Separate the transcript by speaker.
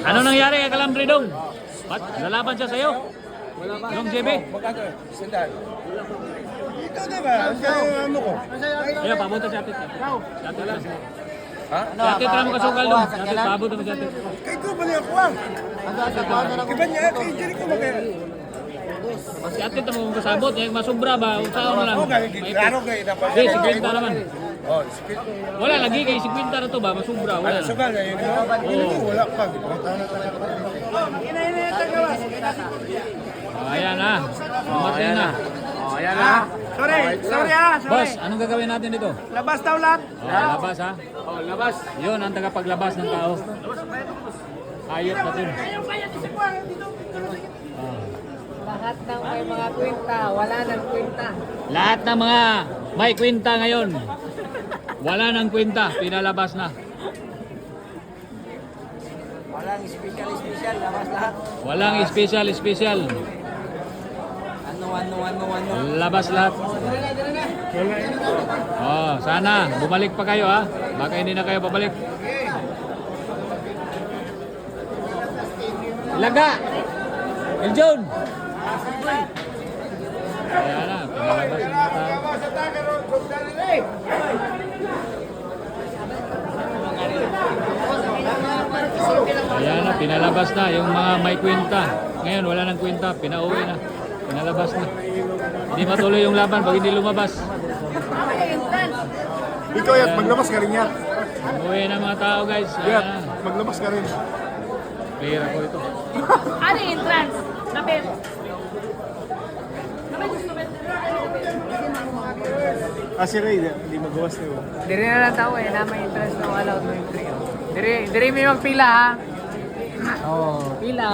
Speaker 1: Ano nangyari kay Kalambre Dong? Ba't lalaban siya sa'yo? Dong JB?
Speaker 2: Ikaw diba? Ano ko?
Speaker 1: Ayun, pabuto si Atit. Atit lang.
Speaker 2: Ha?
Speaker 1: Si Atit lang mo kasukal doon. Si Atit, pabuto mo si Atit.
Speaker 2: Kay ko bali ako ah. Iba niya, kay Jericho magkaya.
Speaker 1: Si Atit mo kung kasabot. Yung masubra ba? Usaon na lang.
Speaker 2: Oo, klaro kayo dapat.
Speaker 1: Hindi, 50 naman.
Speaker 2: Oh,
Speaker 1: Wala, lagi kay 50 na to ba? Masubra, wala na.
Speaker 2: sugal na yun. Wala pa.
Speaker 1: Ayan na. Mamatay na.
Speaker 3: Ayan na. Sorry ah.
Speaker 1: Boss, anong gagawin natin dito?
Speaker 3: Labas daw lahat.
Speaker 1: Labas ha?
Speaker 3: Labas.
Speaker 1: Yun ang tagapaglabas ng tao. Ayot natin.
Speaker 4: Lahat ng may mga kwenta, wala nang kwenta.
Speaker 1: Lahat ng mga may kwenta ngayon, wala nang kwenta, pinalabas na.
Speaker 4: Walang special, labas lahat.
Speaker 1: Walang special.
Speaker 4: Ano.
Speaker 1: Labas lahat. Oh, sana bumalik pa kayo ha. Baka hindi na kayo babalik. Laga. Eljon. Ayan na, pinalabas na tayo. Ayan na, pinalabas na yung mga may kwenta. Ngayon wala nang kwenta, pinauwi na. Pinalabas na. Hindi matuloy yung laban pag hindi lumabas.
Speaker 2: Ikaw yan, maglabas ka rin yan.
Speaker 1: Umuwi na mga tao guys.
Speaker 2: Yan,
Speaker 1: Ayan na.
Speaker 2: maglabas ka rin.
Speaker 1: Clear ako ito.
Speaker 5: Ano yung entrance? Napit.
Speaker 2: Si Ray, hindi magawas na yun.
Speaker 4: Diri na lang tao na may interest na allowed mo yung free. Diri may magpila ha. Oh, pila.